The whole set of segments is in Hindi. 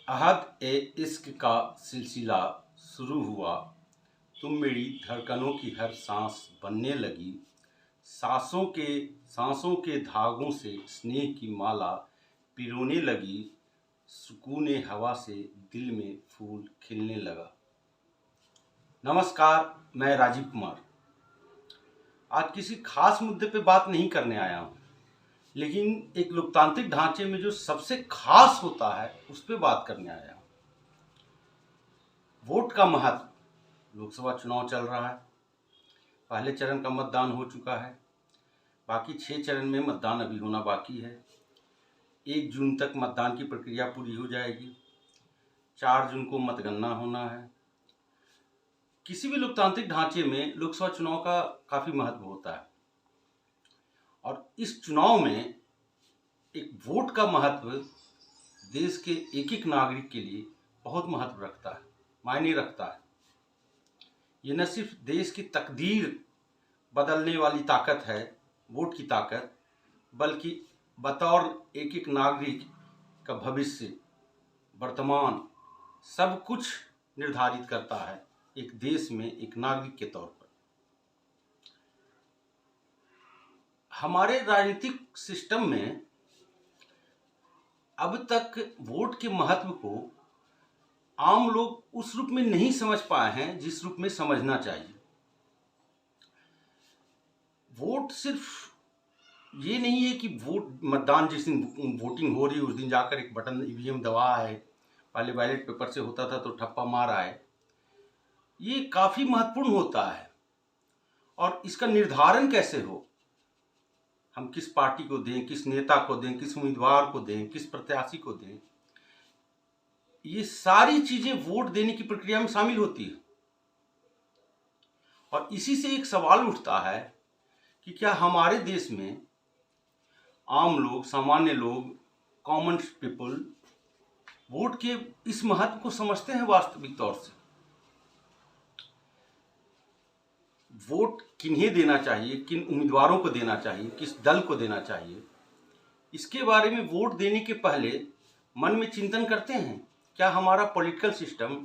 अहद ए इश्क का सिलसिला शुरू हुआ, तुम मेरी धड़कनों की हर सांस बनने लगी। सांसों के धागों से स्नेह की माला पिरोने लगी। सुकून हवा से दिल में फूल खिलने लगा। नमस्कार, मैं राजीव कुमार। आज किसी खास मुद्दे पे बात नहीं करने आया हूँ, लेकिन एक लोकतांत्रिक ढांचे में जो सबसे खास होता है उस पर बात करने आया हूँ। वोट का महत्व। लोकसभा चुनाव चल रहा है, पहले चरण का मतदान हो चुका है, बाकी 6 चरण में मतदान अभी होना बाकी है। 1 जून तक मतदान की प्रक्रिया पूरी हो जाएगी। 4 जून को मतगणना होना है। किसी भी लोकतांत्रिक ढांचे में लोकसभा चुनाव का काफ़ी महत्व होता है, और इस चुनाव में एक वोट का महत्व देश के एक एक नागरिक के लिए बहुत महत्व रखता है, मायने रखता है। ये न सिर्फ देश की तकदीर बदलने वाली ताकत है, वोट की ताकत, बल्कि बतौर एक एक नागरिक का भविष्य, वर्तमान, सब कुछ निर्धारित करता है एक देश में एक नागरिक के तौर पर। हमारे राजनीतिक सिस्टम में अब तक वोट के महत्व को आम लोग उस रूप में नहीं समझ पाए हैं जिस रूप में समझना चाहिए। वोट सिर्फ ये नहीं है कि वोट मतदान जिस दिन वोटिंग हो रही है उस दिन जाकर एक बटन ईवीएम दबा है, पहले बैलेट पेपर से होता था तो ठप्पा मारा है। ये काफ़ी महत्वपूर्ण होता है, और इसका निर्धारण कैसे हो, हम किस पार्टी को दें, किस नेता को दें, किस उम्मीदवार को दें, किस प्रत्याशी को दें, ये सारी चीजें वोट देने की प्रक्रिया में शामिल होती है। और इसी से एक सवाल उठता है कि क्या हमारे देश में आम लोग, सामान्य लोग, कॉमन पीपल वोट के इस महत्व को समझते हैं वास्तविक तौर से। वोट किन्हें देना चाहिए, किन उम्मीदवारों को देना चाहिए, किस दल को देना चाहिए, इसके बारे में वोट देने के पहले मन में चिंतन करते हैं। क्या हमारा पॉलिटिकल सिस्टम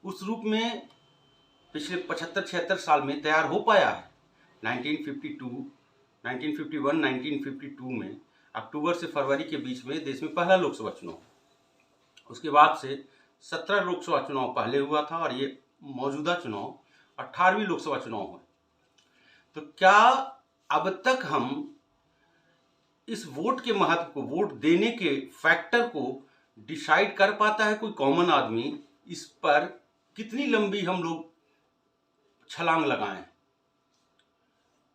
उस रूप में पिछले 75-76 साल में तैयार हो पाया है? 1951, 1952 में अक्टूबर से फरवरी के बीच में देश में पहला लोकसभा चुनाव, उसके बाद से 17 लोकसभा चुनाव पहले हुआ था, और ये मौजूदा चुनाव 18वीं लोकसभा चुनाव हुआ। तो क्या अब तक हम इस वोट के महत्व को, वोट देने के फैक्टर को डिसाइड कर पाता है कोई कॉमन आदमी? इस पर कितनी लंबी हम लोग छलांग लगाएं?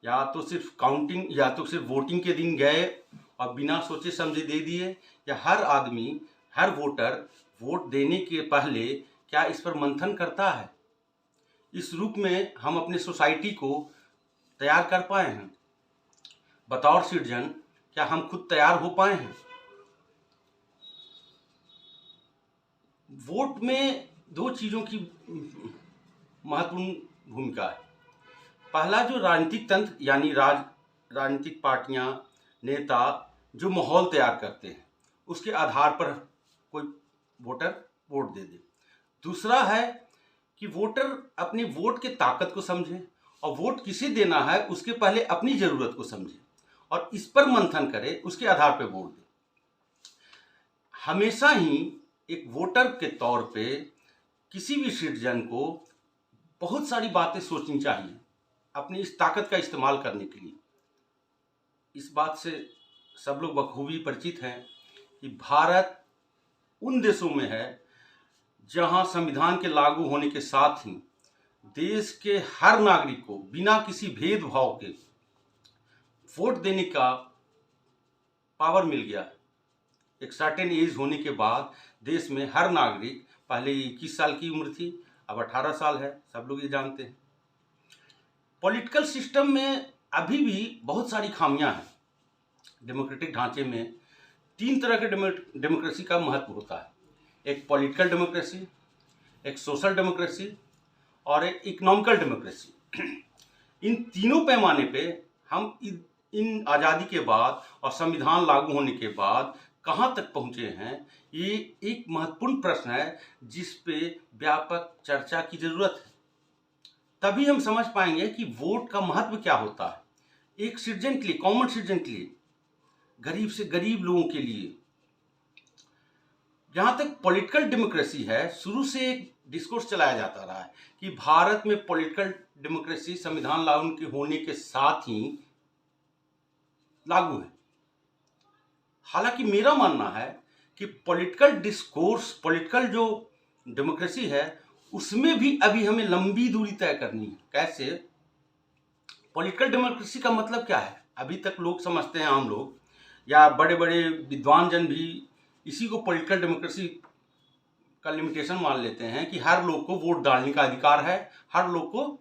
या तो सिर्फ काउंटिंग, या तो सिर्फ वोटिंग के दिन गए और बिना सोचे समझे दे दिए, या हर आदमी, हर वोटर वोट देने के पहले क्या इस पर मंथन करता है? इस रूप में हम अपने सोसाइटी को तैयार कर पाए हैं? बतौर सिटीजन क्या हम खुद तैयार हो पाए हैं? वोट में 2 चीज़ों की महत्वपूर्ण भूमिका है। पहला, जो राजनीतिक तंत्र यानी राजनीतिक पार्टियां, नेता जो माहौल तैयार करते हैं, उसके आधार पर कोई वोटर वोट दे दे। दूसरा है कि वोटर अपनी वोट के ताकत को समझे, और वोट किसे देना है उसके पहले अपनी ज़रूरत को समझे और इस पर मंथन करे, उसके आधार पर वोट दे। हमेशा ही एक वोटर के तौर पे किसी भी सिटीजन को बहुत सारी बातें सोचनी चाहिए अपनी इस ताकत का इस्तेमाल करने के लिए। इस बात से सब लोग बखूबी परिचित हैं कि भारत उन देशों में है जहां संविधान के लागू होने के साथ ही देश के हर नागरिक को बिना किसी भेदभाव के वोट देने का पावर मिल गया। एक सर्टेन एज होने के बाद देश में हर नागरिक, पहले 21 साल की उम्र थी, अब 18 साल है, सब लोग ये जानते हैं। पॉलिटिकल सिस्टम में अभी भी बहुत सारी खामियां हैं। डेमोक्रेटिक ढांचे में 3 तरह के डेमोक्रेसी का महत्व होता है। एक पॉलिटिकल डेमोक्रेसी, एक सोशल डेमोक्रेसी, और एक इकोनॉमिकल डेमोक्रेसी। इन तीनों पैमाने पे हम इन आज़ादी के बाद और संविधान लागू होने के बाद कहाँ तक पहुँचे हैं, ये एक महत्वपूर्ण प्रश्न है जिस पे व्यापक चर्चा की ज़रूरत है। तभी हम समझ पाएंगे कि वोट का महत्व क्या होता है एक सिटीजन के लिए, कॉमन सिटीजन के लिए, गरीब से गरीब लोगों के लिए। जहाँ तक पॉलिटिकल डेमोक्रेसी है, शुरू से एक डिस्कोर्स चलाया जाता रहा है कि भारत में पॉलिटिकल डेमोक्रेसी संविधान लागू के होने के साथ ही लागू है। हालांकि मेरा मानना है कि पॉलिटिकल डिस्कोर्स, पॉलिटिकल जो डेमोक्रेसी है, उसमें भी अभी हमें लंबी दूरी तय करनी है। कैसे? पॉलिटिकल डेमोक्रेसी का मतलब क्या है? अभी तक लोग समझते हैं, आम लोग या बड़े बड़े विद्वान जन भी इसी को पॉलिटिकल डेमोक्रेसी का लिमिटेशन मान लेते हैं कि हर लोग को वोट डालने का अधिकार है, हर लोग को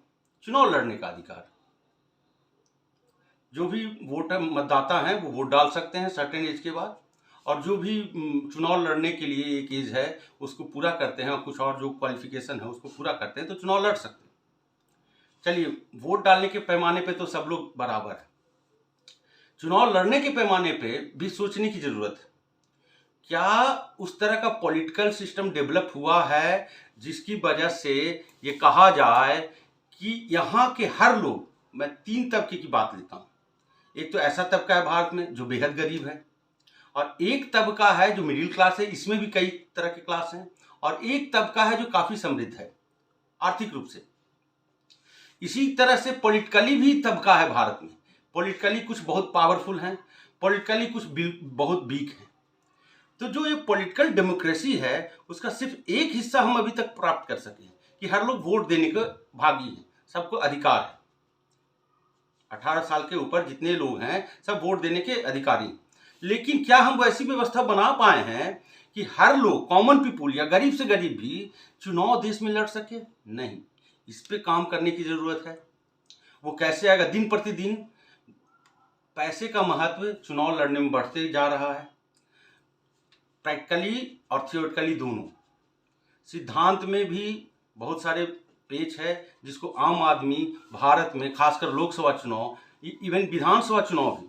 चुनाव लड़ने का अधिकार। जो भी वोटर मतदाता हैं वो वोट डाल सकते हैं सर्टेन एज के बाद, और जो भी चुनाव लड़ने के लिए एक एज है उसको पूरा करते हैं, कुछ और जो क्वालिफिकेशन है उसको पूरा करते हैं, तो चुनाव लड़ सकते हैं। चलिए, वोट डालने के पैमाने पे तो सब लोग बराबर है, चुनाव लड़ने के पैमाने पे भी सोचने की जरूरत है। क्या उस तरह का पॉलिटिकल सिस्टम डेवलप हुआ है जिसकी वजह से ये कहा जाए कि यहाँ के हर लोग, मैं 3 तबके की बात लेता हूँ, एक तो ऐसा तबका है भारत में जो बेहद गरीब है, और एक तबका है जो मिडिल क्लास है, इसमें भी कई तरह के क्लास हैं, और एक तबका है जो काफ़ी समृद्ध है आर्थिक रूप से। इसी तरह से पॉलिटिकली भी तबका है भारत में, पॉलिटिकली कुछ बहुत पावरफुल हैं, पॉलिटिकली कुछ बहुत वीक हैं। तो जो ये पॉलिटिकल डेमोक्रेसी है उसका सिर्फ एक हिस्सा हम अभी तक प्राप्त कर सके कि हर लोग वोट देने के भागी हैं, सबको अधिकार है। 18 साल के ऊपर जितने लोग हैं सब वोट देने के अधिकारी। लेकिन क्या हम वैसी व्यवस्था बना पाए हैं कि हर लोग, कॉमन पीपुल या गरीब से गरीब भी चुनाव देश में लड़ सके? नहीं, इस पे काम करने की जरूरत है। वो कैसे आएगा? दिन प्रतिदिन पैसे का महत्व चुनाव लड़ने में बढ़ते जा रहा है, प्रैक्टिकली और थियोरिटिकली दोनों। सिद्धांत में भी बहुत सारे पेच है जिसको आम आदमी भारत में, खासकर लोकसभा चुनाव, इवन विधानसभा चुनाव भी,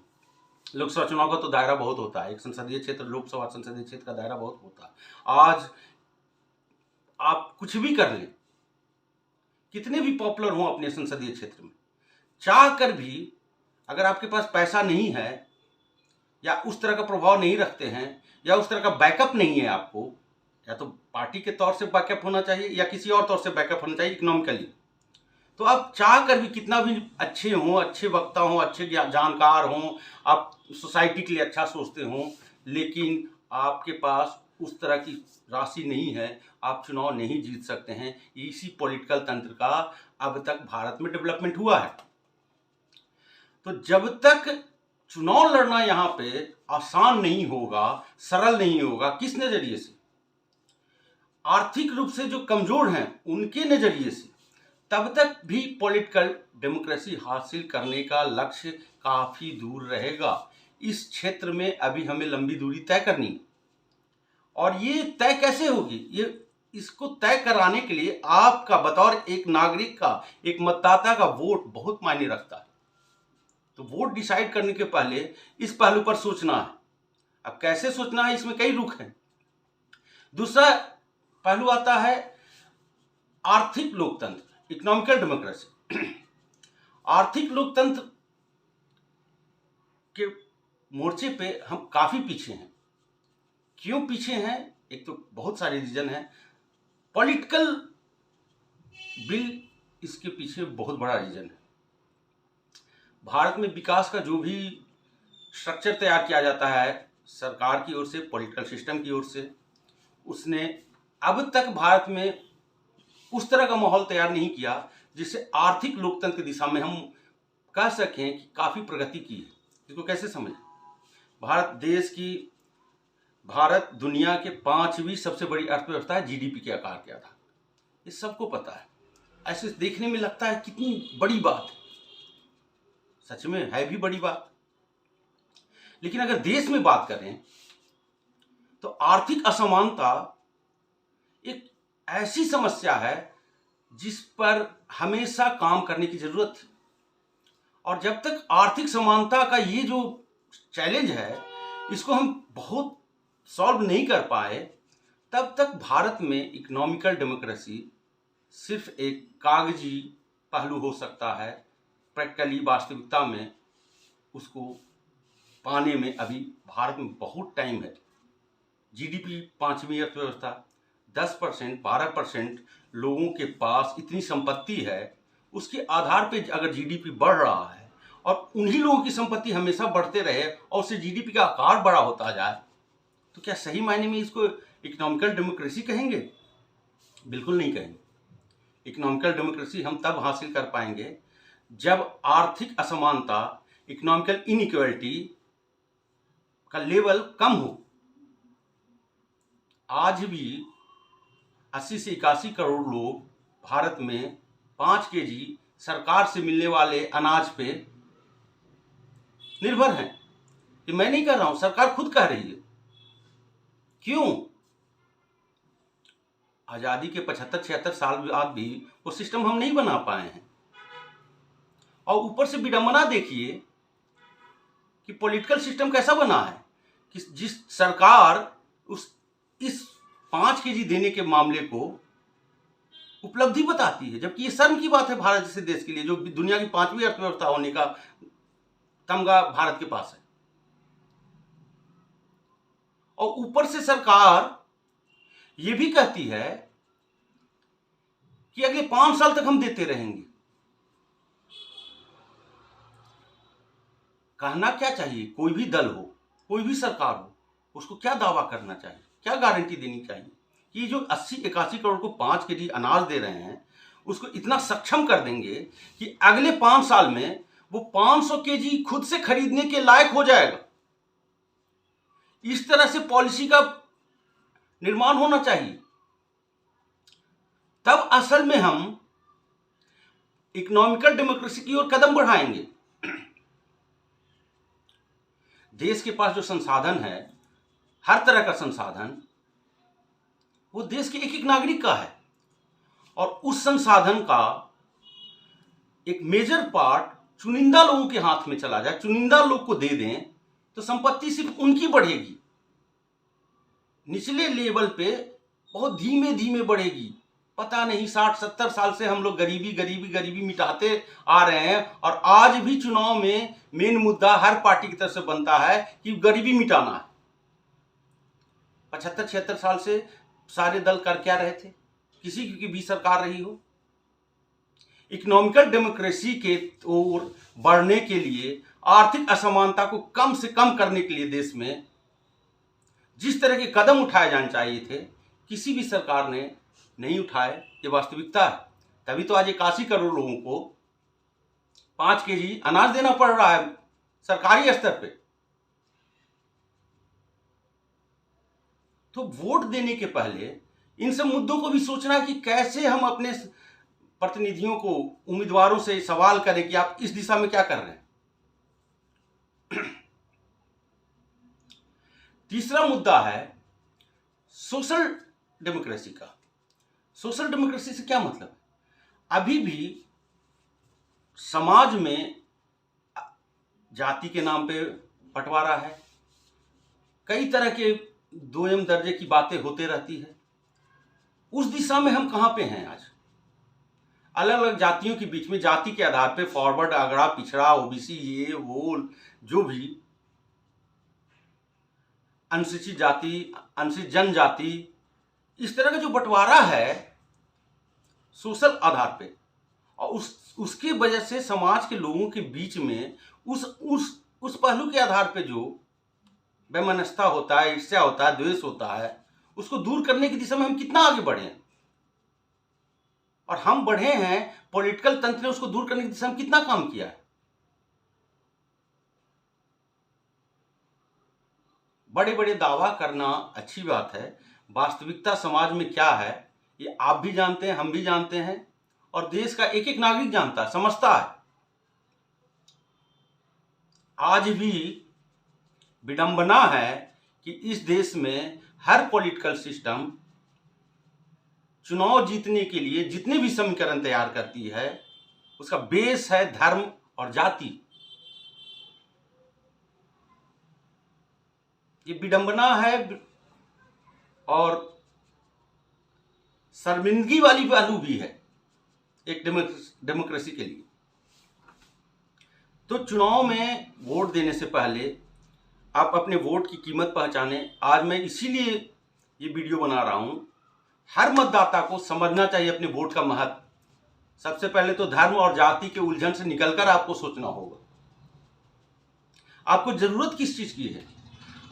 लोकसभा चुनाव का तो दायरा बहुत होता है, एक संसदीय क्षेत्र, लोकसभा संसदीय क्षेत्र का दायरा बहुत होता है। आज आप कुछ भी कर लें, कितने भी पॉपुलर हों अपने संसदीय क्षेत्र में, चाह कर भी अगर आपके पास पैसा नहीं है या उस तरह का प्रभाव नहीं रखते हैं या उस तरह का बैकअप नहीं है आपको, या तो पार्टी के तौर से बैकअप होना चाहिए या किसी और तौर से बैकअप होना चाहिए इकोनॉमिकली, तो आप चाह कर भी कितना भी अच्छे हों, अच्छे वक्ता हों, अच्छे जानकार हों, आप सोसाइटी के लिए अच्छा सोचते हों, लेकिन आपके पास उस तरह की राशि नहीं है, आप चुनाव नहीं जीत सकते हैं। इसी पॉलिटिकल तंत्र का अब तक भारत में डेवलपमेंट हुआ है। तो जब तक चुनाव लड़ना यहाँ पे आसान नहीं होगा, सरल नहीं होगा, किस नजरिए से? आर्थिक रूप से जो कमजोर हैं उनके नजरिए से, तब तक भी पॉलिटिकल डेमोक्रेसी हासिल करने का लक्ष्य काफी दूर रहेगा। इस क्षेत्र में अभी हमें लंबी दूरी तय करनी है, और ये तय कैसे होगी? इसको तय कराने के लिए आपका बतौर एक नागरिक का, एक मतदाता का वोट बहुत मायने रखता है। तो वोट डिसाइड करने के पहले इस पहलू पर सोचना है। अब कैसे सोचना है, इसमें कई रुख हैं। दूसरा पहलू आता है आर्थिक लोकतंत्र, इकोनॉमिकल डेमोक्रेसी। आर्थिक लोकतंत्र के मोर्चे पे हम काफी पीछे हैं। क्यों पीछे हैं? एक तो बहुत सारे रीजन हैं, पॉलिटिकल बिल इसके पीछे बहुत बड़ा रीजन है। भारत में विकास का जो भी स्ट्रक्चर तैयार किया जाता है सरकार की ओर से, पॉलिटिकल सिस्टम की ओर से, उसने अब तक भारत में उस तरह का माहौल तैयार नहीं किया जिससे आर्थिक लोकतंत्र की दिशा में हम कह सकें कि काफ़ी प्रगति की है। इसको कैसे समझें? भारत दुनिया के 5वीं सबसे बड़ी अर्थव्यवस्था है जीडीपी के आकार के आधार, ये सबको पता है। ऐसे देखने में लगता है कितनी बड़ी बात है, सच में है भी बड़ी बात। लेकिन अगर देश में बात करें तो आर्थिक असमानता एक ऐसी समस्या है जिस पर हमेशा काम करने की जरूरत है। और जब तक आर्थिक समानता का ये जो चैलेंज है, इसको हम बहुत सॉल्व नहीं कर पाए, तब तक भारत में इकोनॉमिकल डेमोक्रेसी सिर्फ एक कागजी पहलू हो सकता है। प्रैक्टिकली वास्तविकता में उसको पाने में अभी भारत में बहुत टाइम है। जीडीपी 5वीं अर्थव्यवस्था, 10% 12% लोगों के पास इतनी संपत्ति है, उसके आधार पे अगर जीडीपी बढ़ रहा है और उन्हीं लोगों की संपत्ति हमेशा बढ़ते रहे और उससे जीडीपी का आकार बड़ा होता जाए, तो क्या सही मायने में इसको इकोनॉमिकल डेमोक्रेसी कहेंगे? बिल्कुल नहीं कहेंगे। इकोनॉमिकल डेमोक्रेसी हम तब हासिल कर पाएंगे जब आर्थिक असमानता, इकोनॉमिकल इनइक्वालिटी का लेवल कम हो। आज भी 80 से 81 करोड़ लोग भारत में 5 केजी सरकार से मिलने वाले अनाज पे निर्भर हैं। ये मैं नहीं कह रहा हूं, सरकार खुद कह रही है। क्यों? आजादी के 75-76 साल बाद भी वो सिस्टम हम नहीं बना पाए हैं। और ऊपर से विडंबना देखिए कि पॉलिटिकल सिस्टम कैसा बना है कि जिस सरकार इस 5 केजी देने के मामले को उपलब्धि बताती है, जबकि ये शर्म की बात है भारत जैसे देश के लिए, जो दुनिया की 5वीं अर्थव्यवस्था होने का तमगा भारत के पास है। और ऊपर से सरकार ये भी कहती है कि अगले 5 साल तक हम देते रहेंगे। कहना क्या चाहिए? कोई भी दल हो, कोई भी सरकार हो, उसको क्या दावा करना चाहिए, क्या गारंटी देनी चाहिए कि जो 80-81 करोड़ को 5 केजी अनाज दे रहे हैं, उसको इतना सक्षम कर देंगे कि अगले 5 साल में वो 500 केजी खुद से खरीदने के लायक हो जाएगा। इस तरह से पॉलिसी का निर्माण होना चाहिए। तब असल में हम इकोनॉमिकल डेमोक्रेसी की ओर कदम बढ़ाएंगे। देश के पास जो संसाधन है, हर तरह का संसाधन, वो देश के एक एक नागरिक का है और उस संसाधन का एक मेजर पार्ट चुनिंदा लोगों के हाथ में चला जाए, चुनिंदा लोग को दे दें, तो संपत्ति सिर्फ उनकी बढ़ेगी। निचले लेवल पे बहुत धीमे धीमे बढ़ेगी। पता नहीं 60-70 साल से हम लोग गरीबी गरीबी गरीबी मिटाते आ रहे हैं और आज भी चुनाव में मेन मुद्दा हर पार्टी की तरफ से बनता है कि गरीबी मिटाना है। 75-76 साल से सारे दल कर क्या रहे थे? किसी की भी सरकार रही हो। इकोनॉमिकल डेमोक्रेसी के ओर बढ़ने के लिए, आर्थिक असमानता को कम से कम करने के लिए देश में जिस तरह के कदम उठाए जाने चाहिए थे, किसी भी सरकार ने नहीं उठाए। ये वास्तविकता है। तभी तो आज 81 करोड़ लोगों को 5 केजी अनाज देना पड़ रहा है सरकारी स्तर पे। तो वोट देने के पहले इन सब मुद्दों को भी सोचना है कि कैसे हम अपने प्रतिनिधियों को, उम्मीदवारों से सवाल करें कि आप इस दिशा में क्या कर रहे हैं। तीसरा मुद्दा है सोशल डेमोक्रेसी का। सोशल डेमोक्रेसी से क्या मतलब है? अभी भी समाज में जाति के नाम पे बंटवारा है, कई तरह के दोयम दर्जे की बातें होते रहती है। उस दिशा में हम कहां पे हैं आज? अलग अलग जातियों के बीच में जाति के आधार पे फॉरवर्ड, अगड़ा, पिछड़ा, ओबीसी, ये वो जो भी अनुसूचित जाति, अनुसूचित जनजाति, इस तरह का जो बंटवारा है सोशल आधार पे, और उसके वजह से समाज के लोगों के बीच में उस पहलू के आधार पे जो वैमनस्यता होता है, ईर्ष्या होता है, द्वेष होता है, उसको दूर करने की दिशा में हम कितना आगे बढ़े हैं। और हम बढ़े हैं, पॉलिटिकल तंत्र ने उसको दूर करने की दिशा में कितना काम किया है। बड़े बड़े दावा करना अच्छी बात है, वास्तविकता समाज में क्या है ये आप भी जानते हैं, हम भी जानते हैं, और देश का एक एक नागरिक जानता है, समझता है। आज भी विडंबना है कि इस देश में हर पॉलिटिकल सिस्टम चुनाव जीतने के लिए जितने भी समीकरण तैयार करती है, उसका बेस है धर्म और जाति। ये विडंबना है और शर्मिंदगी वाली पहलू भी है एक डेमोक्रेसी के लिए। तो चुनाव में वोट देने से पहले आप अपने वोट की कीमत पहचानें। आज मैं इसीलिए ये वीडियो बना रहा हूं। हर मतदाता को समझना चाहिए अपने वोट का महत्व। सबसे पहले तो धर्म और जाति के उलझन से निकलकर आपको सोचना होगा, आपको जरूरत किस चीज की है।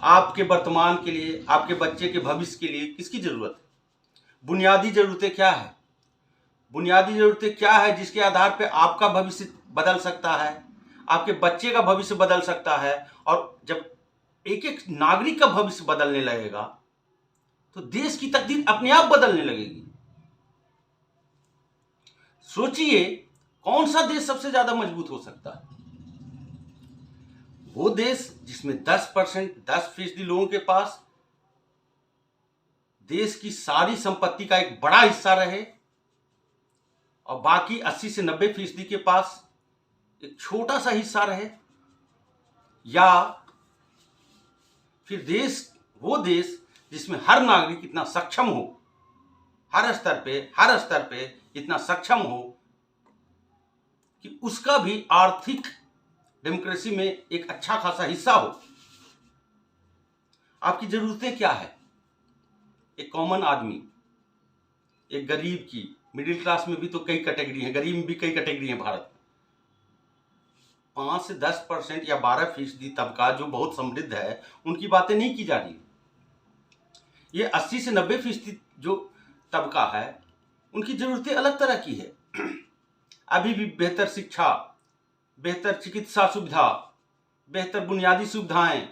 आपके वर्तमान के लिए, आपके बच्चे के भविष्य के लिए किसकी जरूरत है? बुनियादी जरूरतें क्या है? बुनियादी जरूरतें क्या है जिसके आधार पर आपका भविष्य बदल सकता है, आपके बच्चे का भविष्य बदल सकता है। और जब एक एक नागरिक का भविष्य बदलने लगेगा तो देश की तकदीर अपने आप बदलने लगेगी। सोचिए कौन सा देश सबसे ज्यादा मजबूत हो सकता है? वो देश जिसमें 10% लोगों के पास देश की सारी संपत्ति का एक बड़ा हिस्सा रहे और बाकी 80 से 90% के पास एक छोटा सा हिस्सा रहे, या फिर वो देश जिसमें हर नागरिक इतना सक्षम हो, हर स्तर पे इतना सक्षम हो कि उसका भी आर्थिक डेमोक्रेसी में एक अच्छा खासा हिस्सा हो। आपकी जरूरतें क्या है? एक कॉमन आदमी, एक गरीब की, मिडिल क्लास में भी तो कई कैटेगरी हैं, गरीब में भी कई कैटेगरी हैं भारत में। 5 से 10% या 12% तबका जो बहुत समृद्ध है उनकी बातें नहीं की जा रही। ये 80 से 90% जो तबका है उनकी जरूरतें अलग तरह की है। अभी भी बेहतर शिक्षा, बेहतर चिकित्सा सुविधा, बेहतर बुनियादी सुविधाएं,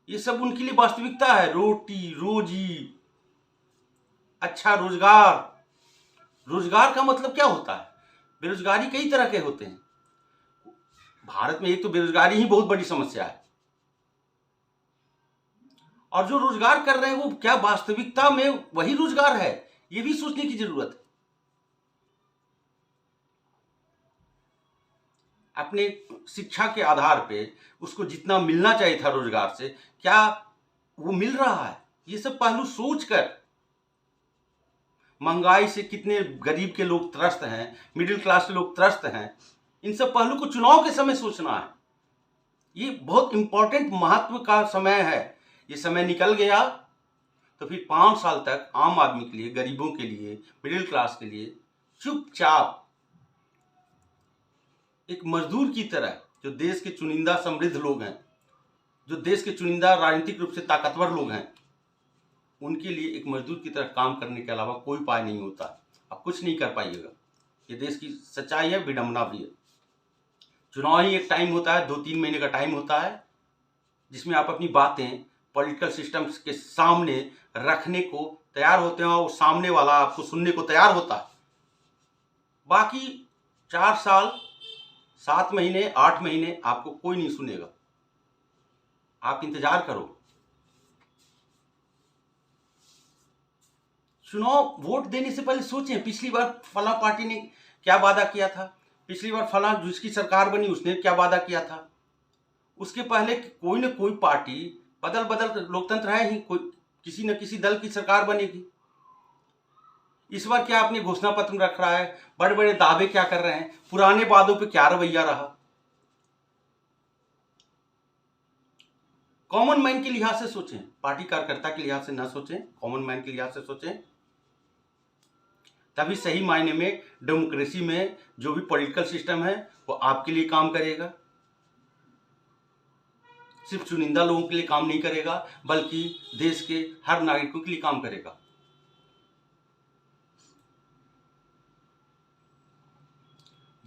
ये सब उनके लिए वास्तविकता है। रोटी रोजी, अच्छा रोजगार। रोजगार का मतलब क्या होता है? बेरोजगारी कई तरह के होते हैं भारत में। एक तो बेरोजगारी ही बहुत बड़ी समस्या है, और जो रोजगार कर रहे हैं वो क्या वास्तविकता में वही रोजगार है, ये भी सोचने की जरूरत है। अपने शिक्षा के आधार पे उसको जितना मिलना चाहिए था रोजगार से, क्या वो मिल रहा है? ये सब पहलू सोचकर, महंगाई से कितने गरीब के लोग त्रस्त हैं, मिडिल क्लास के लोग त्रस्त हैं, इन सब पहलू को चुनाव के समय सोचना है। ये बहुत इंपॉर्टेंट महत्व का समय है। ये समय निकल गया तो फिर 5 साल तक आम आदमी के लिए, गरीबों के लिए, मिडिल क्लास के लिए चुपचाप एक मजदूर की तरह, जो देश के चुनिंदा समृद्ध लोग हैं, जो देश के चुनिंदा राजनीतिक रूप से ताकतवर लोग हैं, उनके लिए एक मजदूर की तरह काम करने के अलावा कोई उपाय नहीं होता। आप कुछ नहीं कर पाइएगा। ये देश की सच्चाई है, विडंबना भी है। चुनाव ही एक टाइम होता है, 2-3 महीने का टाइम होता है, जिसमें आप अपनी बातें पॉलिटिकल सिस्टम्स के सामने रखने को तैयार होते हैं और सामने वाला आपको सुनने को तैयार होता है। बाकी 4 साल, 7 महीने, 8 महीने आपको कोई नहीं सुनेगा। आप इंतजार करो। चुनाव वोट देने से पहले सोचें, पिछली बार फला पार्टी ने क्या वादा किया था, पिछली बार फला जिसकी सरकार बनी उसने क्या वादा किया था। उसके पहले कोई न कोई पार्टी बदल लोकतंत्र है ही, कोई किसी न किसी दल की सरकार बनेगी। इस बार क्या अपने घोषणा पत्र में रख रहा है, बड़े बड़े दावे क्या कर रहे हैं, पुराने वादों पे क्या रवैया रहा। कॉमन मैन के लिहाज से सोचें, पार्टी कार्यकर्ता के लिहाज से ना सोचें, कॉमन मैन के लिहाज से सोचें। तभी सही मायने में डेमोक्रेसी में जो भी पॉलिटिकल सिस्टम है वो आपके लिए काम करेगा, सिर्फ चुनिंदा लोगों के लिए काम नहीं करेगा, बल्कि देश के हर नागरिकों के लिए काम करेगा।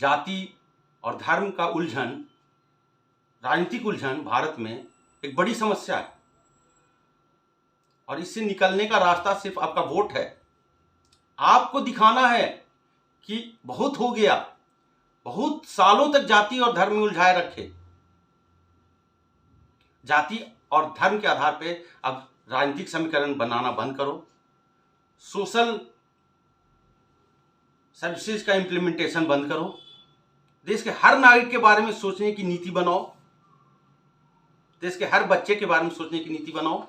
जाति और धर्म का उलझन, राजनीतिक उलझन भारत में एक बड़ी समस्या है, और इससे निकलने का रास्ता सिर्फ आपका वोट है। आपको दिखाना है कि बहुत हो गया, बहुत सालों तक जाति और धर्म में उलझाए रखे। जाति और धर्म के आधार पे अब राजनीतिक समीकरण बनाना बंद करो। सोशल सर्विसेज का इंप्लीमेंटेशन बंद करो। देश के हर नागरिक के बारे में सोचने की नीति बनाओ, देश के हर बच्चे के बारे में सोचने की नीति बनाओ।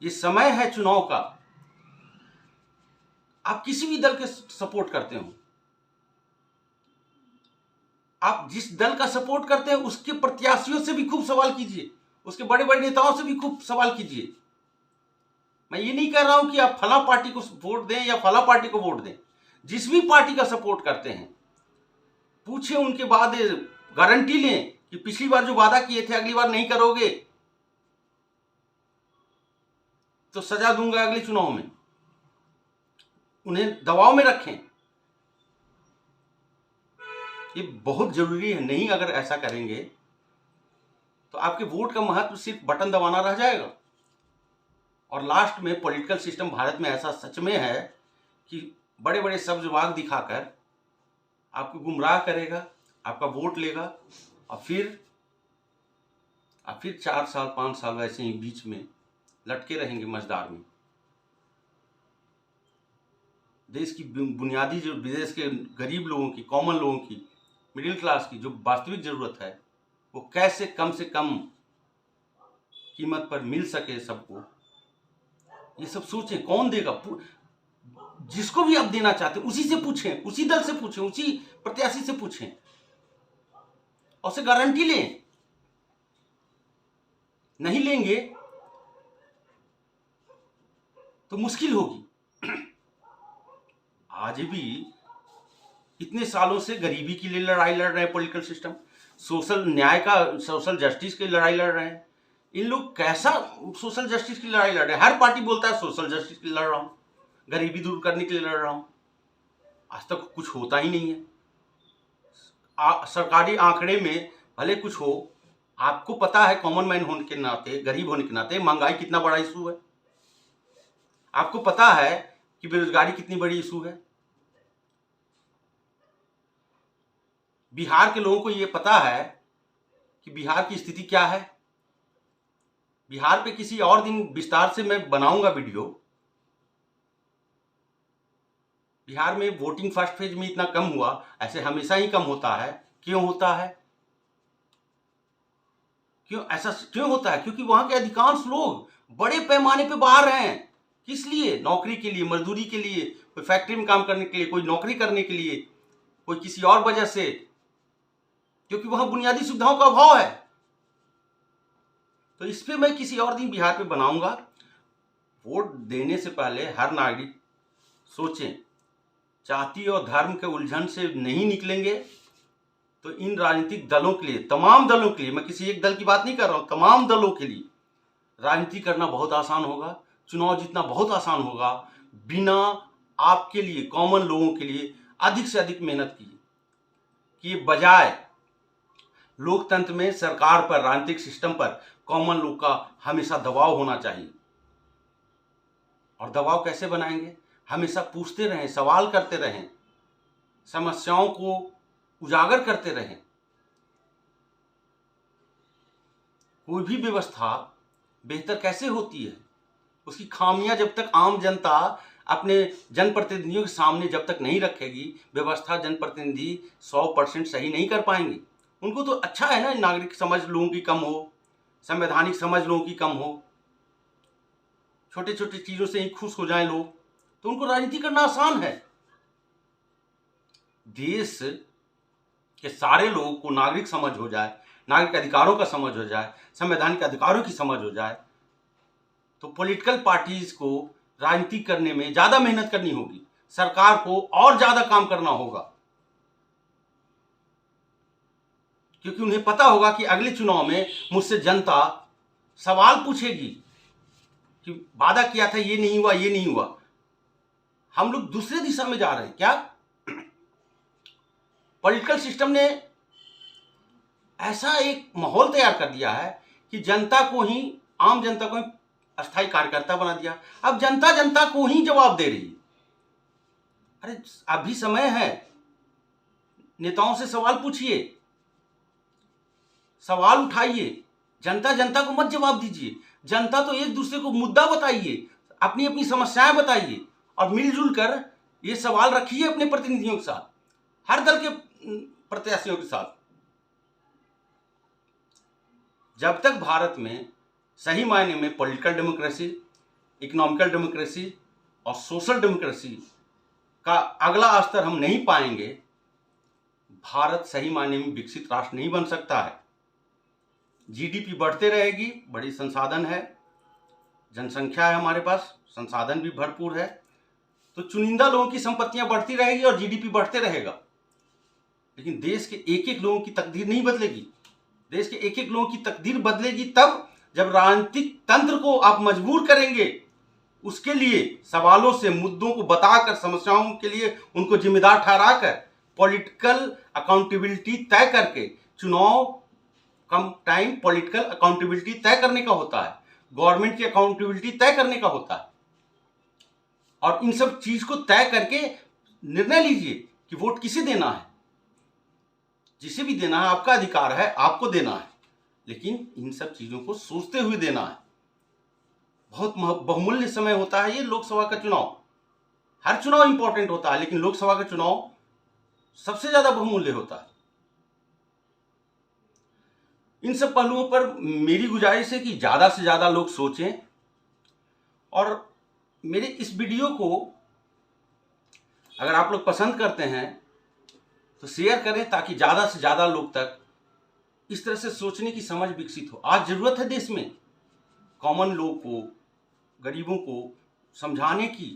ये समय है चुनाव का। आप किसी भी दल के सपोर्ट करते हो, आप जिस दल का सपोर्ट करते हैं उसके प्रत्याशियों से भी खूब सवाल कीजिए, उसके बड़े बड़े नेताओं से भी खूब सवाल कीजिए। मैं ये नहीं कह रहा हूं कि आप फला पार्टी को वोट दें या फला पार्टी को वोट दें, जिस भी पार्टी का सपोर्ट करते हैं पूछे, उनके बाद गारंटी लें कि पिछली बार जो वादा किए थे अगली बार नहीं करोगे तो सजा दूंगा अगले चुनाव में। उन्हें दबाव में रखें, ये बहुत जरूरी है। नहीं अगर ऐसा करेंगे तो आपके वोट का महत्व सिर्फ बटन दबाना रह जाएगा। और लास्ट में पॉलिटिकल सिस्टम भारत में ऐसा सच में है कि बड़े बड़े सब्ज बाग दिखाकर आपको गुमराह करेगा, आपका वोट लेगा और फिर 4 साल 5 साल वैसे ही बीच में लटके रहेंगे मझदार में। देश की बुनियादी जो विदेश के गरीब लोगों की, कॉमन लोगों की, मिडिल क्लास की जो वास्तविक जरूरत है वो कैसे कम से कम कीमत पर मिल सके सबको, ये सब सोचें। कौन देगा? जिसको भी आप देना चाहते हैं उसी से पूछें, उसी दल से पूछें, उसी प्रत्याशी से पूछें और उसे गारंटी लें। नहीं लेंगे तो मुश्किल होगी। आज भी इतने सालों से गरीबी के लिए लड़ाई लड़ रहे हैं, पॉलिटिकल सिस्टम सोशल न्याय का, सोशल जस्टिस की लड़ाई लड़ रहे हैं। इन लोग कैसा सोशल जस्टिस की लड़ाई लड़ रहे हैं? हर पार्टी बोलता है सोशल जस्टिस की लड़ रहा हूं, गरीबी दूर करने के लिए लड़ रहा हूं। आज तक कुछ होता ही नहीं है। सरकारी आंकड़े में भले कुछ हो, आपको पता है कॉमन मैन होने के नाते, गरीब होने के नाते महंगाई कितना बड़ा इशू है, आपको पता है कि बेरोजगारी कितनी बड़ी इशू है। बिहार के लोगों को यह पता है कि बिहार की स्थिति क्या है। बिहार पे किसी और दिन विस्तार से मैं बनाऊंगा वीडियो। बिहार में वोटिंग फर्स्ट फेज में इतना कम हुआ, ऐसे हमेशा ही कम होता है। क्यों होता है? क्यों ऐसा क्यों होता है? क्योंकि वहां के अधिकांश लोग बड़े पैमाने पे बाहर हैं। किस लिए? नौकरी के लिए, मजदूरी के लिए, कोई फैक्ट्री में काम करने के लिए, कोई नौकरी करने के लिए, कोई किसी और वजह से, क्योंकि वहां बुनियादी सुविधाओं का अभाव है। तो इस पे मैं किसी और दिन बिहार पे बनाऊंगा। वोट देने से पहले हर नागरिक सोचें, जाति और धर्म के उलझन से नहीं निकलेंगे तो इन राजनीतिक दलों के लिए, तमाम दलों के लिए, मैं किसी एक दल की बात नहीं कर रहा हूं, तमाम दलों के लिए राजनीति करना बहुत आसान होगा, चुनाव जीतना बहुत आसान होगा, बिना आपके लिए, कॉमन लोगों के लिए अधिक से अधिक मेहनत किए। कि बजाय लोकतंत्र में सरकार पर, राजनीतिक सिस्टम पर कॉमन लोग का हमेशा दबाव होना चाहिए। और दबाव कैसे बनाएंगे? हमेशा पूछते रहें, सवाल करते रहें, समस्याओं को उजागर करते रहें। कोई भी व्यवस्था बेहतर कैसे होती है, उसकी खामियां जब तक आम जनता अपने जनप्रतिनिधियों के सामने जब तक नहीं रखेगी, व्यवस्था जनप्रतिनिधि 100% सही नहीं कर पाएंगे। उनको तो अच्छा है ना, नागरिक समझ लोगों की कम हो, संवैधानिक समझ लोगों की कम हो, छोटे छोटे चीजों से ही खुश हो जाएं लोग, तो उनको राजनीति करना आसान है। देश के सारे लोगों को नागरिक समझ हो जाए, नागरिक अधिकारों का समझ हो जाए, संवैधानिक अधिकारों की समझ हो जाए, तो पॉलिटिकल पार्टीज को राजनीति करने में ज्यादा मेहनत करनी होगी, सरकार को और ज्यादा काम करना होगा, क्योंकि उन्हें पता होगा कि अगले चुनाव में मुझसे जनता सवाल पूछेगी कि वादा किया था, ये नहीं हुआ, ये नहीं हुआ। हम लोग दूसरे दिशा में जा रहे हैं क्या? पॉलिटिकल सिस्टम ने ऐसा एक माहौल तैयार कर दिया है कि जनता को ही, आम जनता को ही अस्थायी कार्यकर्ता बना दिया। अब जनता जनता को ही जवाब दे रही है। अरे अभी समय है, नेताओं से सवाल पूछिए, सवाल उठाइए, जनता जनता को मत जवाब दीजिए। जनता तो एक दूसरे को मुद्दा बताइए, अपनी अपनी समस्याएं बताइए और मिलजुल कर ये सवाल रखिए अपने प्रतिनिधियों के साथ, हर दल के प्रत्याशियों के साथ। जब तक भारत में सही मायने में पॉलिटिकल डेमोक्रेसी, इकोनॉमिकल डेमोक्रेसी और सोशल डेमोक्रेसी का अगला स्तर हम नहीं पाएंगे, भारत सही मायने में विकसित राष्ट्र नहीं बन सकता है। जीडीपी बढ़ते रहेगी, बड़ी संसाधन है, जनसंख्या है हमारे पास, संसाधन भी भरपूर है, तो चुनिंदा लोगों की संपत्तियां बढ़ती रहेगी और जीडीपी बढ़ते रहेगा। लेकिन देश के एक एक लोगों की तकदीर नहीं बदलेगी। देश के एक एक लोगों की तकदीर बदलेगी तब जब राजनीतिक तंत्र को आप मजबूर करेंगे, उसके लिए सवालों से, मुद्दों को बताकर, समस्याओं के लिए उनको जिम्मेदार ठहराकर, पॉलिटिकल अकाउंटेबिलिटी तय करके, चुनाव कम टाइम पॉलिटिकल अकाउंटेबिलिटी तय करने का होता है, गवर्नमेंट की अकाउंटेबिलिटी तय करने का होता है। और इन सब चीज को तय करके निर्णय लीजिए कि वोट किसे देना है। जिसे भी देना है आपका अधिकार है, आपको देना है, लेकिन इन सब चीजों को सोचते हुए देना है। बहुत बहुमूल्य समय होता है ये लोकसभा का चुनाव। हर चुनाव इंपॉर्टेंट होता है, लेकिन लोकसभा का चुनाव सबसे ज्यादा बहुमूल्य होता है। इन सब पहलुओं पर मेरी गुजारिश है कि ज्यादा से ज्यादा लोग सोचें और मेरे इस वीडियो को अगर आप लोग पसंद करते हैं तो शेयर करें, ताकि ज्यादा से ज्यादा लोग तक इस तरह से सोचने की समझ विकसित हो। आज जरूरत है देश में कॉमन लोग को, गरीबों को समझाने की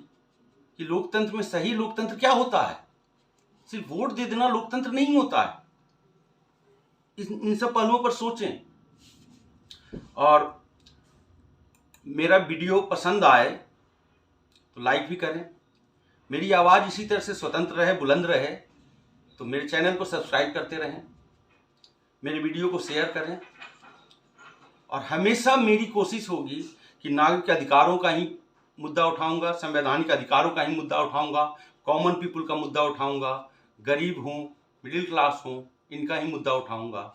कि लोकतंत्र में सही लोकतंत्र क्या होता है। सिर्फ वोट दे देना लोकतंत्र नहीं होता है। इन सब पहलुओं पर सोचें और मेरा वीडियो पसंद आए तो लाइक भी करें। मेरी आवाज़ इसी तरह से स्वतंत्र रहे, बुलंद रहे, तो मेरे चैनल को सब्सक्राइब करते रहें, मेरे वीडियो को शेयर करें। और हमेशा मेरी कोशिश होगी कि नागरिक अधिकारों का ही मुद्दा उठाऊंगा, संवैधानिक अधिकारों का ही मुद्दा उठाऊंगा, कॉमन पीपुल का मुद्दा उठाऊंगा, गरीब हूँ, मिडिल क्लास हूँ, इनका ही मुद्दा उठाऊंगा।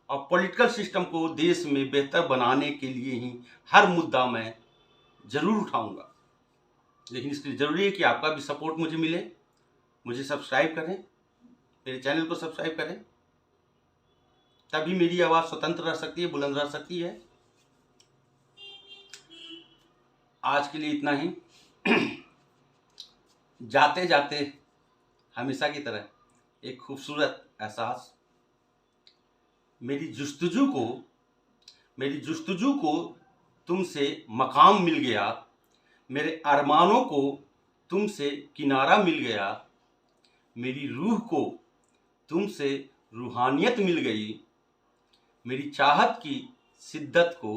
और पॉलिटिकल सिस्टम को देश में बेहतर बनाने के लिए ही हर मुद्दा मैं जरूर उठाऊंगा। लेकिन इसके लिए जरूरी है कि आपका भी सपोर्ट मुझे मिले। मुझे सब्सक्राइब करें, मेरे चैनल को सब्सक्राइब करें, तभी मेरी आवाज़ स्वतंत्र रह सकती है, बुलंद रह सकती है। आज के लिए इतना ही। जाते जाते हमेशा की तरह एक खूबसूरत एहसास, मेरी जुस्तजू को तुमसे मकाम मिल गया, मेरे अरमानों को तुमसे किनारा मिल गया, मेरी रूह को तुमसे रूहानियत मिल गई, मेरी चाहत की शिद्दत को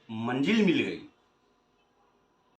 मंजिल मिल गई।